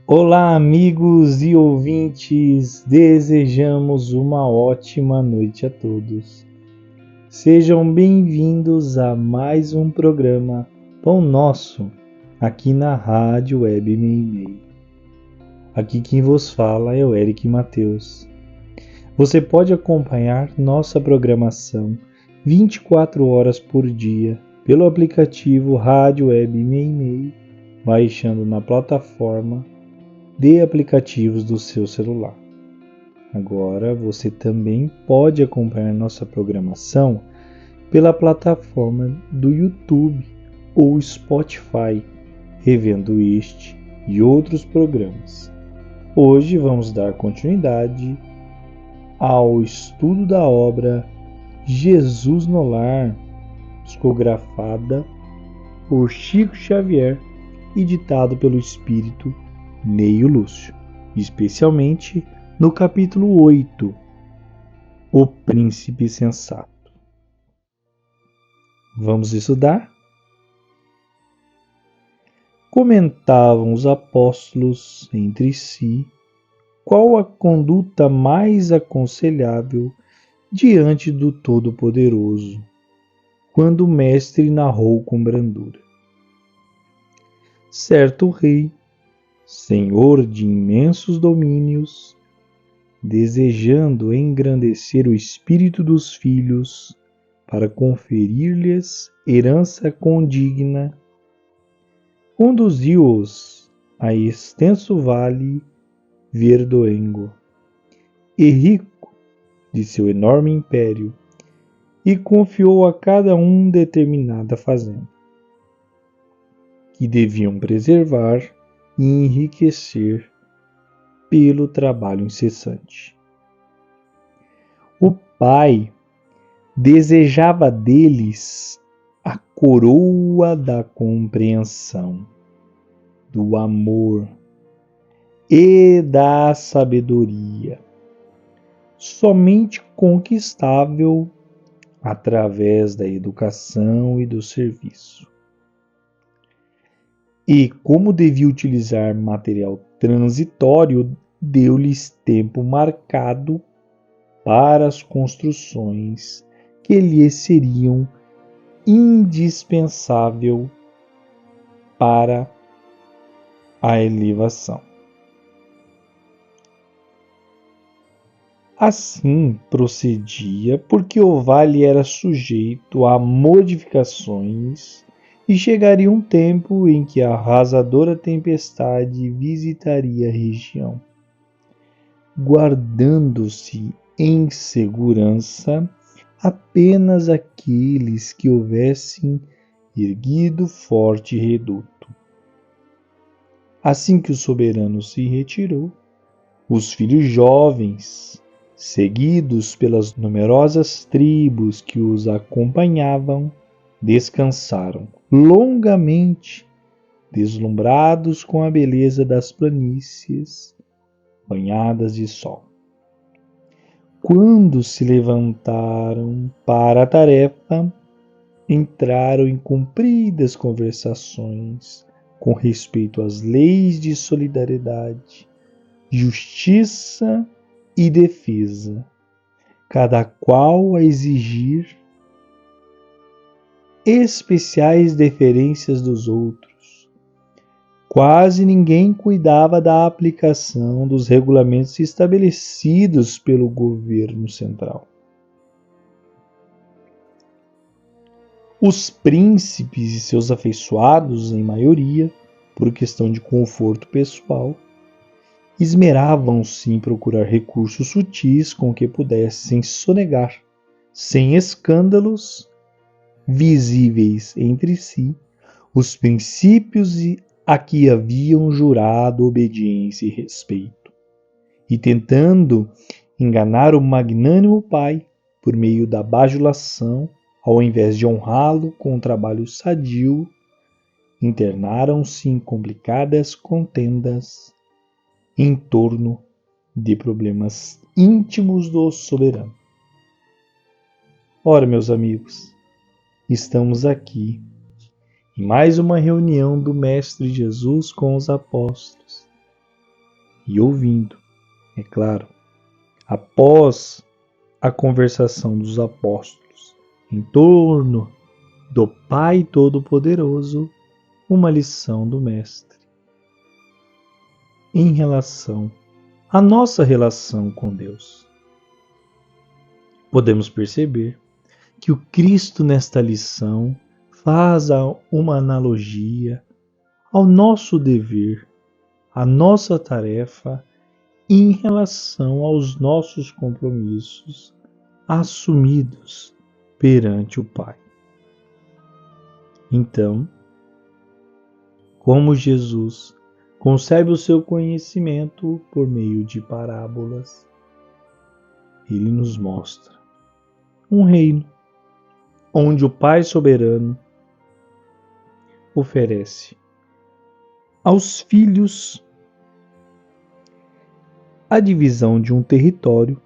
Olá, amigos e ouvintes, desejamos uma ótima noite a todos. Sejam bem-vindos a mais um programa Pão Nosso, aqui na Rádio Web Meimei. Aqui quem vos fala é o Eric Mateus. Você pode acompanhar nossa programação 24 horas por dia pelo aplicativo Rádio Web Meimei, baixando na plataforma de aplicativos do seu celular. Agora você também pode acompanhar nossa programação pela plataforma do YouTube ou Spotify, revendo este e outros programas. Hoje vamos dar continuidade ao estudo da obra Jesus no Lar, psicografada por Chico Xavier e ditado pelo Espírito Neio Lúcio, especialmente no capítulo 8, O Príncipe Sensato. Vamos estudar? Comentavam os apóstolos entre si qual a conduta mais aconselhável diante do Todo-Poderoso, quando o mestre narrou com brandura. Certo rei, senhor de imensos domínios, desejando engrandecer o espírito dos filhos para conferir-lhes herança condigna, conduziu-os a extenso vale verdoengo e rico de seu enorme império, e confiou a cada um determinada fazenda, que deviam preservar e enriquecer pelo trabalho incessante. O pai desejava deles a coroa da compreensão, do amor e da sabedoria, somente conquistável através da educação e do serviço. E, como devia utilizar material transitório, deu-lhes tempo marcado para as construções que lhes seriam indispensável para a elevação. Assim procedia porque o vale era sujeito a modificações e chegaria um tempo em que a arrasadora tempestade visitaria a região, guardando-se em segurança apenas aqueles que houvessem erguido forte reduto. Assim que o soberano se retirou, os filhos jovens, seguidos pelas numerosas tribos que os acompanhavam, descansaram longamente, deslumbrados com a beleza das planícies banhadas de sol. Quando se levantaram para a tarefa, entraram em compridas conversações com respeito às leis de solidariedade, justiça e defesa, cada qual a exigir especiais deferências dos outros. Quase ninguém cuidava da aplicação dos regulamentos estabelecidos pelo governo central. Os príncipes e seus afeiçoados, em maioria, por questão de conforto pessoal, esmeravam-se em procurar recursos sutis com que pudessem sonegar, sem escândalos visíveis entre si, os princípios a que haviam jurado obediência e respeito, e tentando enganar o magnânimo pai por meio da bajulação, ao invés de honrá-lo com um trabalho sadio, internaram-se em complicadas contendas em torno de problemas íntimos do soberano. Ora, meus amigos, estamos aqui em mais uma reunião do Mestre Jesus com os apóstolos, e ouvindo, é claro, após a conversação dos apóstolos em torno do Pai Todo-Poderoso, uma lição do Mestre em relação à nossa relação com Deus. Podemos perceber que o Cristo nesta lição faz uma analogia ao nosso dever, à nossa tarefa em relação aos nossos compromissos assumidos perante o Pai. Então, como Jesus concebe o seu conhecimento por meio de parábolas, ele nos mostra um reino onde o Pai soberano oferece aos filhos a divisão de um território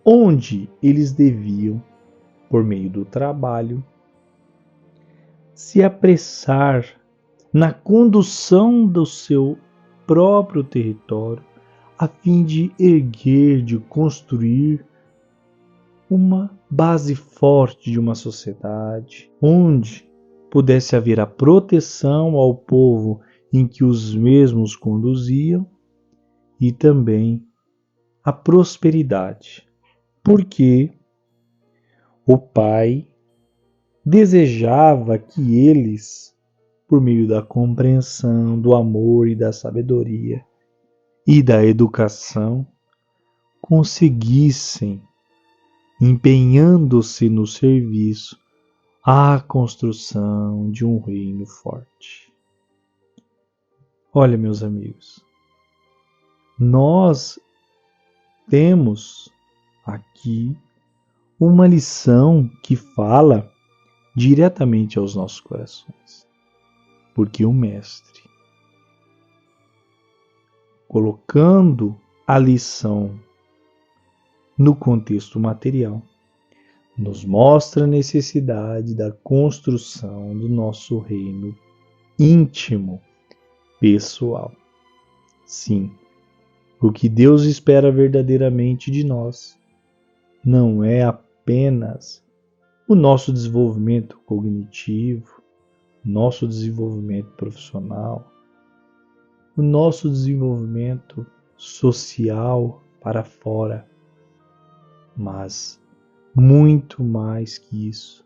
onde eles deviam, por meio do trabalho, se apressar na condução do seu próprio território, a fim de erguer, de construir uma base forte de uma sociedade, onde pudesse haver a proteção ao povo em que os mesmos conduziam e também a prosperidade, porque o Pai desejava que eles, por meio da compreensão, do amor e da sabedoria e da educação, conseguissem, empenhando-se no serviço, a construção de um reino forte. Olha, meus amigos, nós temos aqui uma lição que fala diretamente aos nossos corações, porque o Mestre, colocando a lição no contexto material, nos mostra a necessidade da construção do nosso reino íntimo, pessoal. Sim, o que Deus espera verdadeiramente de nós não é apenas o nosso desenvolvimento cognitivo, nosso desenvolvimento profissional, o nosso desenvolvimento social para fora, mas muito mais que isso.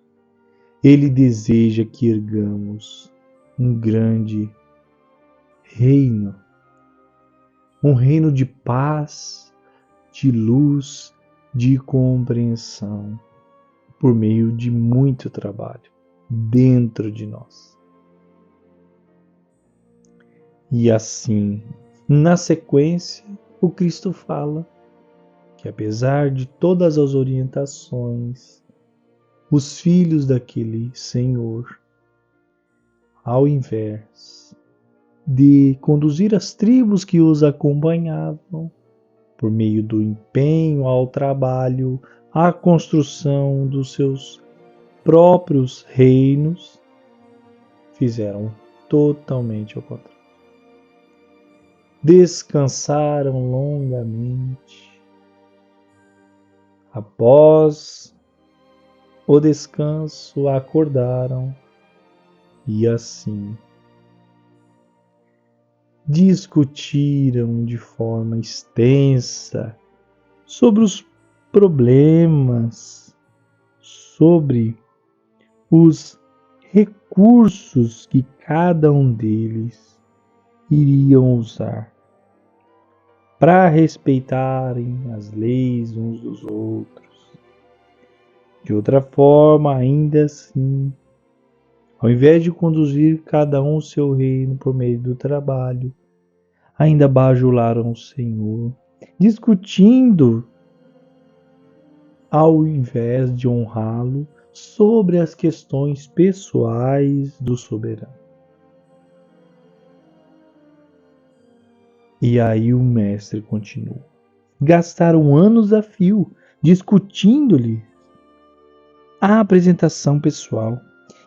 Ele deseja que ergamos um grande reino, um reino de paz, de luz, de compreensão, por meio de muito trabalho dentro de nós. E assim, na sequência, o Cristo fala que apesar de todas as orientações, os filhos daquele Senhor, ao invés de conduzir as tribos que os acompanhavam, por meio do empenho ao trabalho, à construção dos seus próprios reinos, fizeram totalmente ao contrário. Descansaram longamente. Após o descanso, acordaram e assim discutiram de forma extensa sobre os problemas, sobre os recursos que cada um deles iriam usar para respeitarem as leis uns dos outros. De outra forma, ainda assim, ao invés de conduzir cada um o seu reino por meio do trabalho, ainda bajularam o Senhor, discutindo ao invés de honrá-lo sobre as questões pessoais do soberano. E aí o mestre continua. Gastaram anos a fio discutindo-lhe a apresentação pessoal.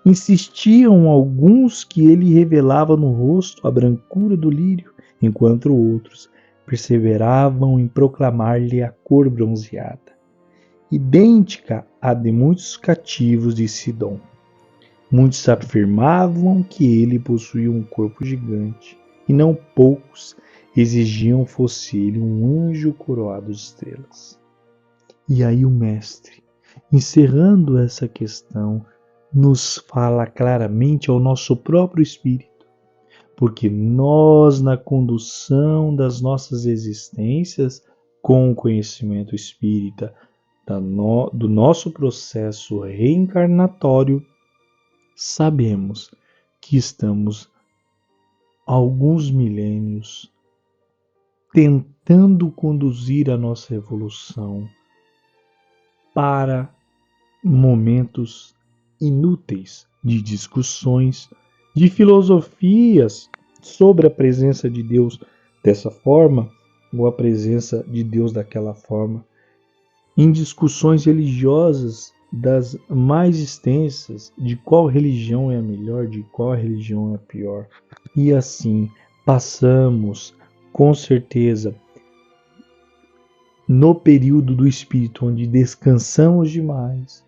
Insistiam alguns que ele revelava no rosto a brancura do lírio, enquanto outros perseveravam em proclamar-lhe a cor bronzeada, idêntica à de muitos cativos de Sidom. Muitos afirmavam que ele possuía um corpo gigante, e não poucos exigiam fosse ele um anjo coroado de estrelas. E aí o mestre, encerrando essa questão, nos fala claramente ao nosso próprio espírito, porque nós, na condução das nossas existências com o conhecimento espírita, do nosso processo reencarnatório, sabemos que estamos há alguns milênios tentando conduzir a nossa evolução para momentos inúteis de discussões, de filosofias sobre a presença de Deus dessa forma ou a presença de Deus daquela forma, em discussões religiosas das mais extensas, de qual religião é a melhor, de qual religião é a pior. E assim passamos, com certeza, no período do espírito onde descansamos demais,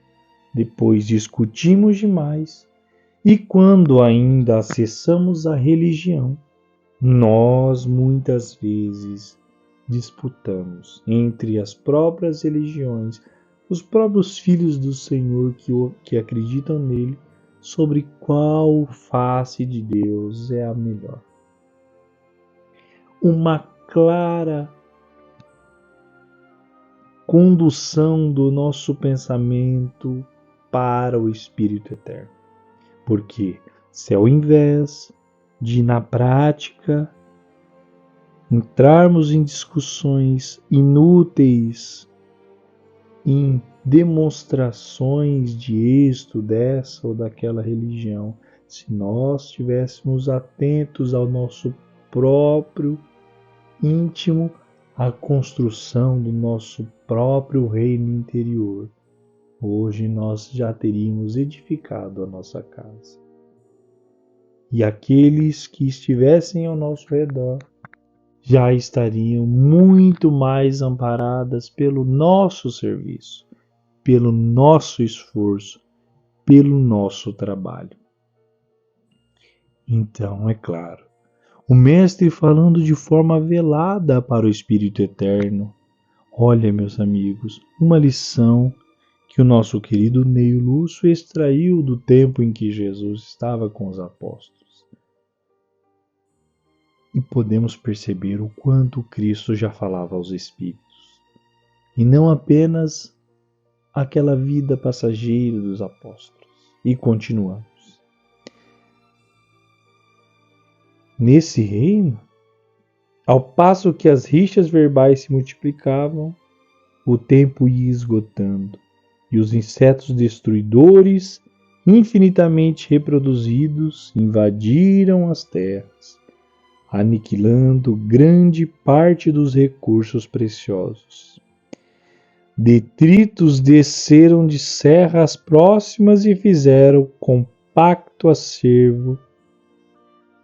depois discutimos demais, e quando ainda acessamos a religião, nós muitas vezes disputamos entre as próprias religiões, os próprios filhos do Senhor que acreditam nele, sobre qual face de Deus é a melhor. Uma clara condução do nosso pensamento para o Espírito Eterno. Porque se ao invés de, na prática, entrarmos em discussões inúteis, em demonstrações de êxito dessa ou daquela religião, se nós estivéssemos atentos ao nosso próprio íntimo, à construção do nosso próprio reino interior, hoje nós já teríamos edificado a nossa casa. E aqueles que estivessem ao nosso redor já estariam muito mais amparadas pelo nosso serviço, pelo nosso esforço, pelo nosso trabalho. Então, é claro, o Mestre falando de forma velada para o Espírito Eterno. Olha, meus amigos, uma lição que o nosso querido Neio Lúcio extraiu do tempo em que Jesus estava com os apóstolos. E podemos perceber o quanto Cristo já falava aos Espíritos. E não apenas aquela vida passageira dos apóstolos. E continuamos. Nesse reino, ao passo que as rixas verbais se multiplicavam, o tempo ia esgotando, e os insetos destruidores, infinitamente reproduzidos, invadiram as terras, aniquilando grande parte dos recursos preciosos. Detritos desceram de serras próximas e fizeram compacto acervo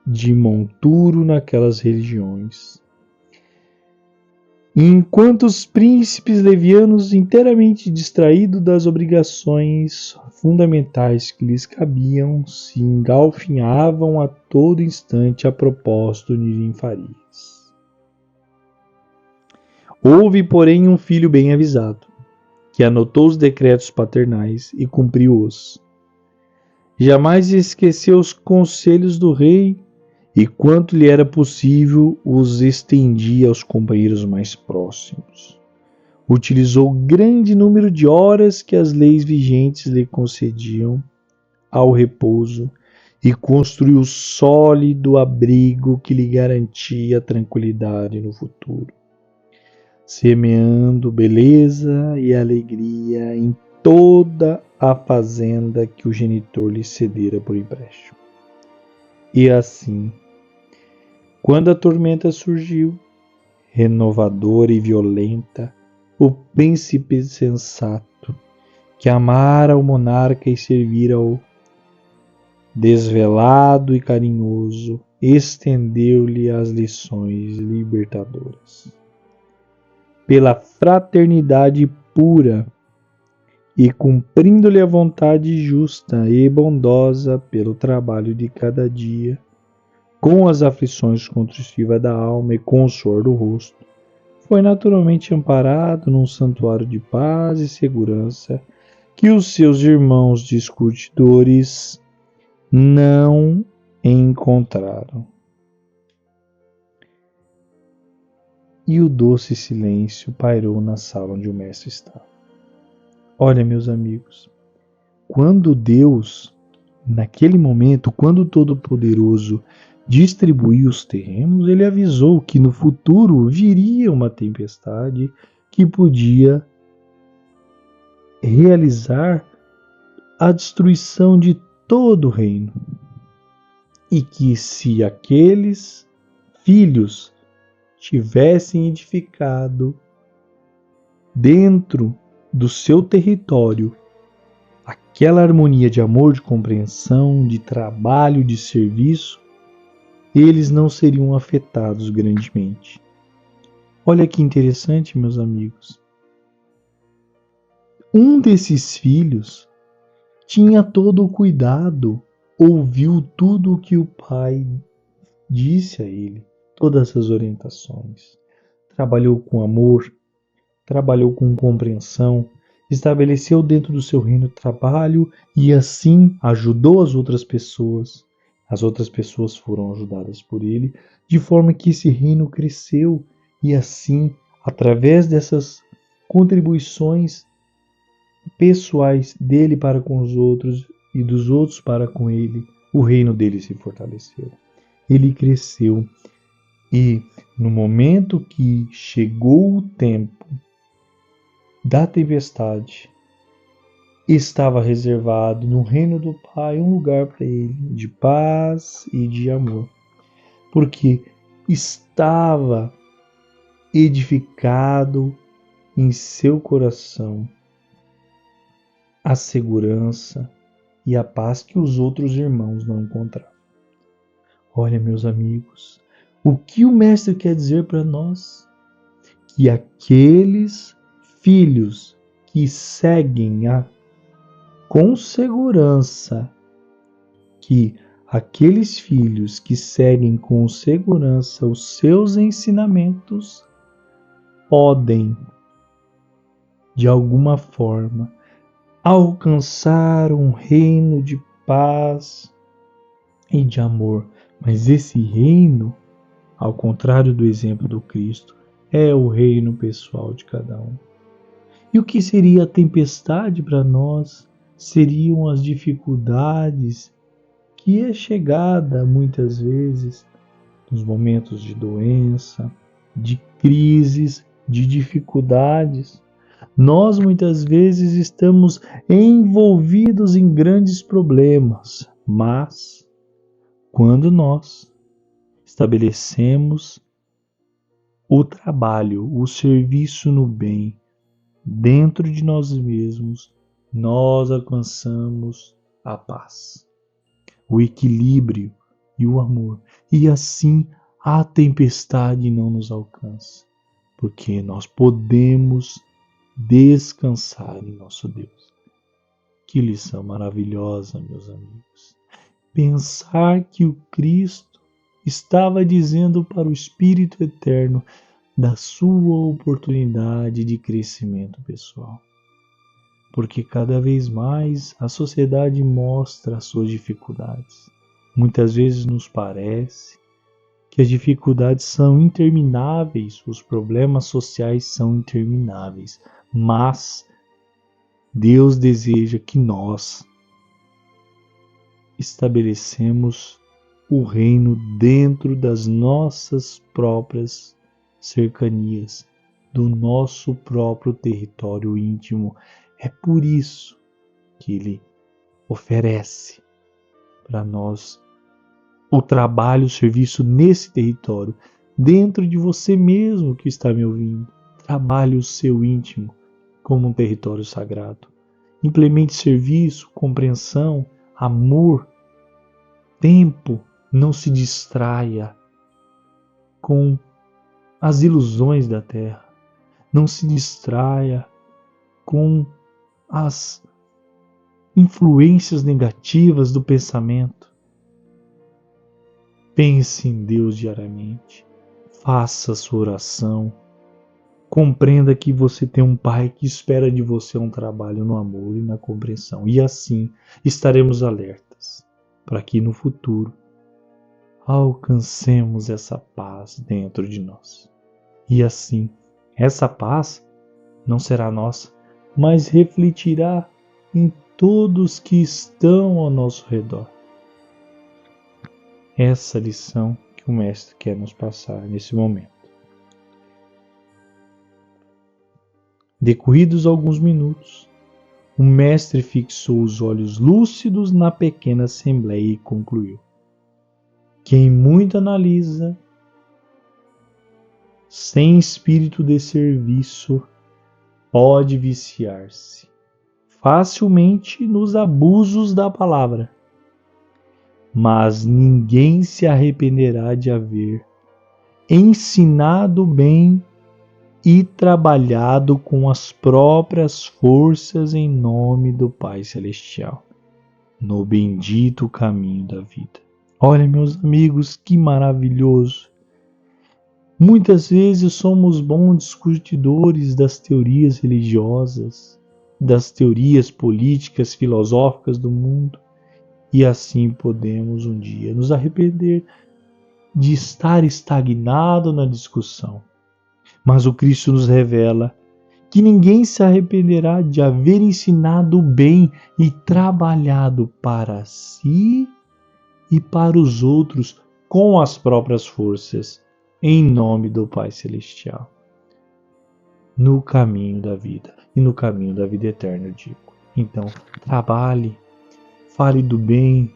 de monturo naquelas regiões. Enquanto os príncipes levianos, inteiramente distraídos das obrigações fundamentais que lhes cabiam, se engalfinhavam a todo instante a propósito de ninfarias. Houve, porém, um filho bem avisado, que anotou os decretos paternais e cumpriu-os. Jamais esqueceu os conselhos do rei, e quanto lhe era possível, os estendia aos companheiros mais próximos. Utilizou grande número de horas que as leis vigentes lhe concediam ao repouso e construiu sólido abrigo que lhe garantia tranquilidade no futuro, semeando beleza e alegria em toda a fazenda que o genitor lhe cedera por empréstimo. E assim, quando a tormenta surgiu, renovadora e violenta, o príncipe sensato, que amara o monarca e servira-o, desvelado e carinhoso, estendeu-lhe as lições libertadoras. Pela fraternidade pura e cumprindo-lhe a vontade justa e bondosa pelo trabalho de cada dia, com as aflições contritivas da alma e com o suor do rosto, foi naturalmente amparado num santuário de paz e segurança que os seus irmãos discutidores não encontraram. E o doce silêncio pairou na sala onde o mestre estava. Olha, meus amigos, quando Deus, naquele momento, quando o Todo-Poderoso distribuiu os terrenos, ele avisou que no futuro viria uma tempestade que podia realizar a destruição de todo o reino. E que se aqueles filhos tivessem edificado dentro do seu território aquela harmonia de amor, de compreensão, de trabalho, de serviço, eles não seriam afetados grandemente. Olha que interessante, meus amigos. Um desses filhos tinha todo o cuidado, ouviu tudo o que o pai disse a ele, todas as orientações. Trabalhou com amor, trabalhou com compreensão, estabeleceu dentro do seu reino trabalho e assim ajudou as outras pessoas. As outras pessoas foram ajudadas por ele, de forma que esse reino cresceu e assim, através dessas contribuições pessoais dele para com os outros e dos outros para com ele, o reino dele se fortaleceu. Ele cresceu e no momento que chegou o tempo da tempestade, estava reservado no reino do Pai um lugar para ele de paz e de amor, porque estava edificado em seu coração a segurança e a paz que os outros irmãos não encontravam. Olha, meus amigos, o que o Mestre quer dizer para nós? Que aqueles filhos que seguem com segurança, que aqueles filhos que seguem com segurança os seus ensinamentos podem, de alguma forma, alcançar um reino de paz e de amor. Mas esse reino, ao contrário do exemplo do Cristo, é o reino pessoal de cada um. E o que seria a tempestade para nós? Seriam as dificuldades que é chegada muitas vezes nos momentos de doença, de crises, de dificuldades. Nós muitas vezes estamos envolvidos em grandes problemas, mas quando nós estabelecemos o trabalho, o serviço no bem, dentro de nós mesmos, nós alcançamos a paz, o equilíbrio e o amor. E assim a tempestade não nos alcança, porque nós podemos descansar em nosso Deus. Que lição maravilhosa, meus amigos. Pensar que o Cristo estava dizendo para o Espírito Eterno da sua oportunidade de crescimento pessoal. Porque cada vez mais a sociedade mostra as suas dificuldades. Muitas vezes nos parece que as dificuldades são intermináveis, os problemas sociais são intermináveis, mas Deus deseja que nós estabelecemos o reino dentro das nossas próprias cercanias, do nosso próprio território íntimo. É por isso que Ele oferece para nós o trabalho, o serviço nesse território, dentro de você mesmo que está me ouvindo. Trabalhe o seu íntimo como um território sagrado. Implemente serviço, compreensão, amor, tempo Não se distraia com as ilusões da terra. Não se distraia com as influências negativas do pensamento. Pense em Deus diariamente. Faça a sua oração. Compreenda que você tem um Pai que espera de você um trabalho no amor e na compreensão. E assim estaremos alertas para que no futuro alcancemos essa paz dentro de nós. E assim, essa paz não será nossa, mas refletirá em todos que estão ao nosso redor. Essa lição que o Mestre quer nos passar nesse momento. Decorridos alguns minutos, o Mestre fixou os olhos lúcidos na pequena assembleia e concluiu: quem muito analisa, sem espírito de serviço, pode viciar-se facilmente nos abusos da palavra, mas ninguém se arrependerá de haver ensinado bem e trabalhado com as próprias forças em nome do Pai Celestial, no bendito caminho da vida. Olha, meus amigos, que maravilhoso! Muitas vezes somos bons discutidores das teorias religiosas, das teorias políticas, filosóficas do mundo, e assim podemos um dia nos arrepender de estar estagnado na discussão. Mas o Cristo nos revela que ninguém se arrependerá de haver ensinado bem e trabalhado para si e para os outros com as próprias forças, em nome do Pai Celestial, no caminho da vida e no caminho da vida eterna, eu digo. Então, trabalhe, fale do bem,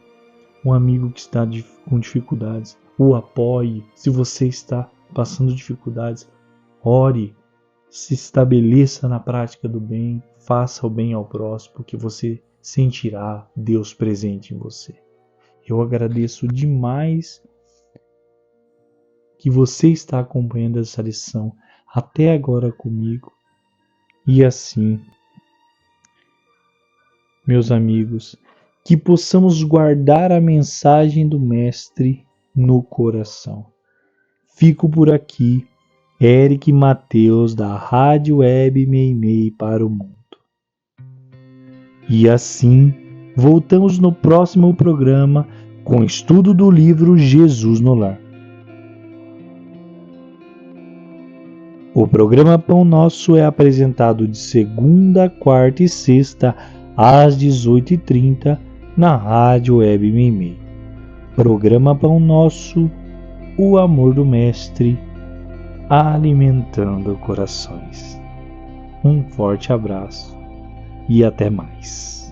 um amigo que está com dificuldades, o apoie. Se você está passando dificuldades, ore, se estabeleça na prática do bem, faça o bem ao próximo, porque você sentirá Deus presente em você. Eu agradeço demais que você está acompanhando essa lição até agora comigo. E assim, meus amigos, que possamos guardar a mensagem do Mestre no coração. Fico por aqui. Eric Mateus, da Rádio Web Meimei para o Mundo. E assim, voltamos no próximo programa com o estudo do livro Jesus no Lar. O programa Pão Nosso é apresentado de segunda, quarta e sexta, às 18h30, na Rádio Web Meimei. Programa Pão Nosso, o amor do Mestre, alimentando corações. Um forte abraço e até mais.